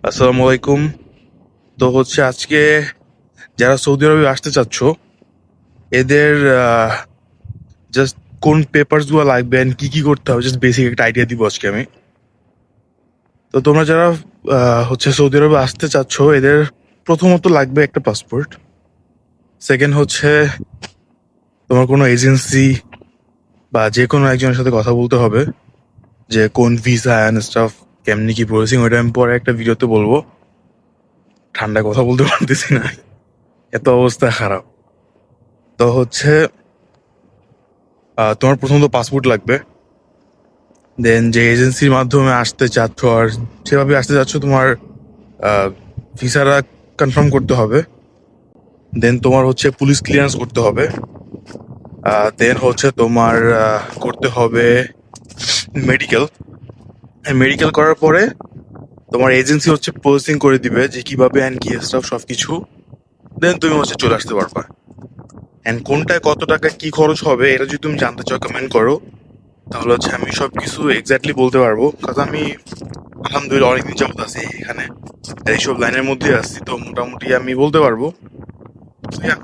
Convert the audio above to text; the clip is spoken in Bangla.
আসসালামু আলাইকুম। তো আজকে যারা সৌদি আরবে আসতে চাচ্ছ এদের জাস্ট কোন পেপারস গুলো লাগবে and কি কি করতে হবে জাস্ট বেসিক একটা আইডিয়া দিব আজকে আমি। তো তোমরা যারা সৌদি আরবে আসতে চাচ্ছ এদের প্রথমত লাগবে একটা পাসপোর্ট। সেকেন্ড তোমার কোনো এজেন্সি বা যে কোনো একজনের সাথে কথা বলতে হবে যে কোন ভিসা অ্যান্ড স্টাফ কেমনি কি প্রসেসিং, ওইটা আমি পরে একটা ভিডিওতে বলবো। ঠান্ডায় কথা বলতে পারতেছি না, এত অবস্থা খারাপ। তো তোমার প্রথমত পাসপোর্ট লাগবে। দেন যে এজেন্সির মাধ্যমে আসতে চাচ্ছ আর সেভাবে আসতে চাচ্ছ তোমার ভিসাটা কনফার্ম করতে হবে। দেন তোমার পুলিশ ক্লিয়ারেন্স করতে হবে। দেন তোমার করতে হবে মেডিকেল। মেডিকেল করার পরে তোমার এজেন্সি প্রসেসিং করে দিবে যে কিভাবে অ্যান্ড কি স্টাফ সব কিছু। দেন তুমি চলে আসতে পারবা। অ্যান্ড কোনটায় কত টাকা কি খরচ হবে এটা যদি তুমি জানতে চাও কমেন্ট করো, তাহলে আমি সব কিছু এক্স্যাক্টলি বলতে পারবো। কারণ আমি আলহামদুলিল্লাহ অনেকদিন যাবত আছি এখানে, এইসব লাইনের মধ্যে আছি, তো মোটামুটি আমি বলতে পারবো। So, yeah,